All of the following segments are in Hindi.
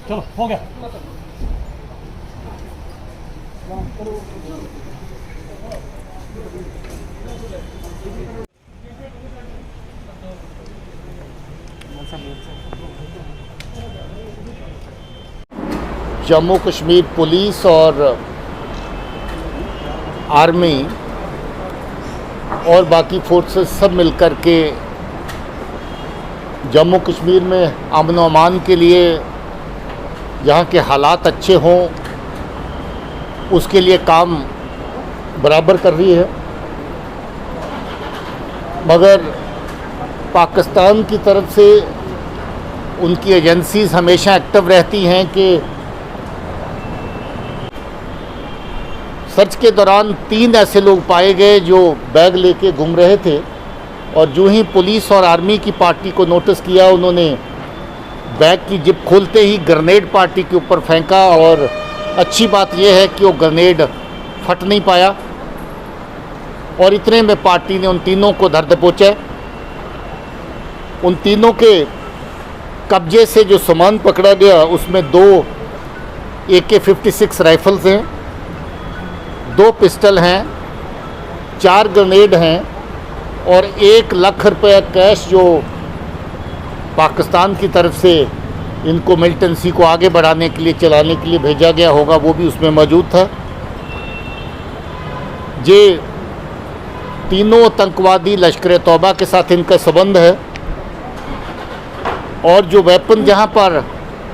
चलो हो गया। जम्मू कश्मीर पुलिस और आर्मी और बाकी फोर्सेस सब मिलकर के जम्मू कश्मीर में अमन व अमान के लिए, यहाँ के हालात अच्छे हों, उसके लिए काम बराबर कर रही है। मगर पाकिस्तान की तरफ से उनकी एजेंसीज़ हमेशा एक्टिव रहती हैं कि सर्च के दौरान 3 ऐसे लोग पाए गए जो बैग लेके घूम रहे थे, और जो ही पुलिस और आर्मी की पार्टी को नोटिस किया, उन्होंने बैग की जिप खोलते ही ग्रेनेड पार्टी के ऊपर फेंका। और अच्छी बात यह है कि वो ग्रेनेड फट नहीं पाया, और इतने में पार्टी ने उन तीनों को धर दबोचा। उन तीनों के कब्जे से जो सामान पकड़ा गया उसमें 2 AK-56 राइफल्स हैं, 2 पिस्टल हैं, 4 ग्रेनेड हैं और 1 लाख रुपया कैश जो पाकिस्तान की तरफ से इनको मिलिटेंसी को आगे बढ़ाने के लिए, चलाने के लिए भेजा गया होगा, वो भी उसमें मौजूद था। ये तीनों आतंकवादी लश्कर तौबा के साथ इनका संबंध है, और जो वेपन जहाँ पर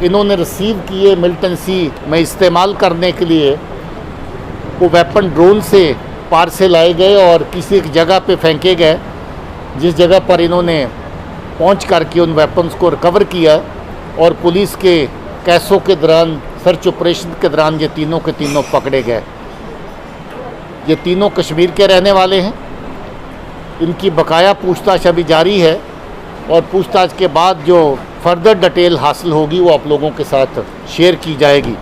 इन्होंने रिसीव किए मिलिटेंसी में इस्तेमाल करने के लिए, वो वेपन ड्रोन से पार से लाए गए और किसी एक जगह पे फेंके गए, जिस जगह पर इन्होंने पहुंच करके उन वेपन्स को रिकवर किया। और पुलिस के कैसों के दौरान, सर्च ऑपरेशन के दौरान ये तीनों के तीनों पकड़े गए। ये तीनों कश्मीर के रहने वाले हैं। इनकी बकाया पूछताछ अभी जारी है, और पूछताछ के बाद जो फर्दर डिटेल हासिल होगी वो आप लोगों के साथ शेयर की जाएगी।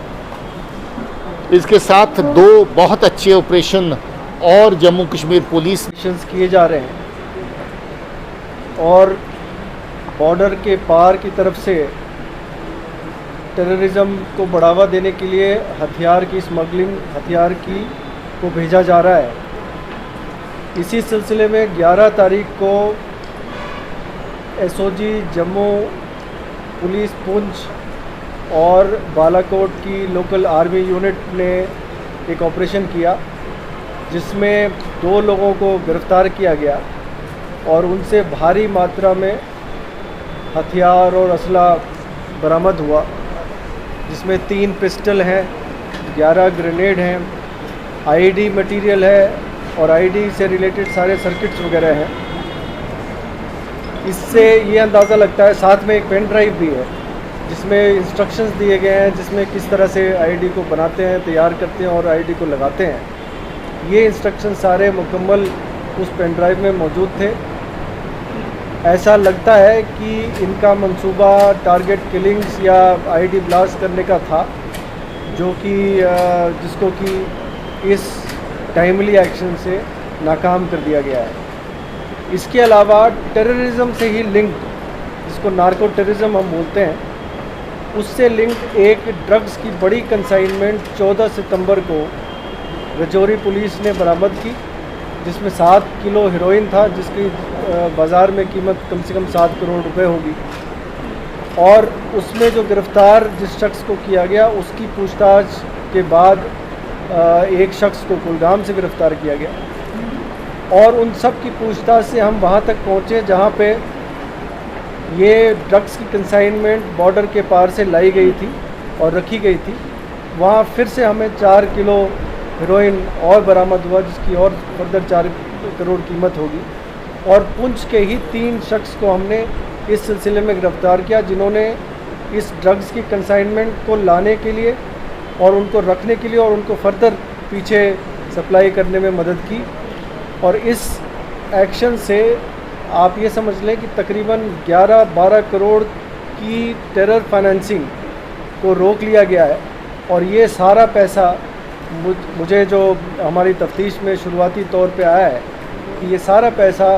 इसके साथ 2 बहुत अच्छे ऑपरेशन और जम्मू कश्मीर पुलिस किए जा रहे हैं, और बॉर्डर के पार की तरफ से टेररिज्म को बढ़ावा देने के लिए हथियार की स्मगलिंग, हथियार की को भेजा जा रहा है। इसी सिलसिले में 11 तारीख को SOG जम्मू पुलिस पुंछ और बालाकोट की लोकल आर्मी यूनिट ने एक ऑपरेशन किया, जिसमें 2 लोगों को गिरफ़्तार किया गया और उनसे भारी मात्रा में हथियार और असला बरामद हुआ, जिसमें 3 पिस्टल हैं, 11 ग्रेनेड हैं, IED मटेरियल है और IED से रिलेटेड सारे सर्किट्स वगैरह हैं। इससे ये अंदाज़ा लगता है, साथ में एक पेन ड्राइव भी है जिसमें इंस्ट्रक्शंस दिए गए हैं, जिसमें किस तरह से IED को बनाते हैं, तैयार करते हैं और IED को लगाते हैं। ये इंस्ट्रक्शन सारे मुकम्मल उस पेन ड्राइव में मौजूद थे। ऐसा लगता है कि इनका मंसूबा टारगेट किलिंग्स या IED ब्लास्ट करने का था, जो कि जिसको कि इस टाइमली एक्शन से नाकाम कर दिया गया है। इसके अलावा टेररिज्म से ही लिंक्ड, जिसको नार्को टेररिज्म हम बोलते हैं, उससे लिंक्ड एक ड्रग्स की बड़ी कंसाइनमेंट 14 सितंबर को रजौरी पुलिस ने बरामद की, जिसमें 7 किलो हेरोइन था, जिसकी बाज़ार में कीमत कम से कम 7 करोड़ रुपए होगी। और उसमें जो गिरफ़्तार जिस शख्स को किया गया, उसकी पूछताछ के बाद एक शख्स को कुलगाम से गिरफ़्तार किया गया। और उन सब की पूछताछ से हम वहाँ तक पहुँचे जहाँ पे ये ड्रग्स की कंसाइनमेंट बॉर्डर के पार से लाई गई थी और रखी गई थी। वहाँ फिर से हमें 4 किलो हेरोइन और बरामद हुआ, जिसकी और फर्दर 4 करोड़ कीमत होगी। और पुंछ के ही 3 शख्स को हमने इस सिलसिले में गिरफ़्तार किया, जिन्होंने इस ड्रग्स की कंसाइनमेंट को लाने के लिए और उनको रखने के लिए और उनको फर्दर पीछे सप्लाई करने में मदद की। और इस एक्शन से आप ये समझ लें कि तकरीबन 11-12 करोड़ की टेरर फाइनेंसिंग को रोक लिया गया है। और ये सारा पैसा मुझे जो हमारी तफ्तीश में शुरुआती तौर पे आया है कि ये सारा पैसा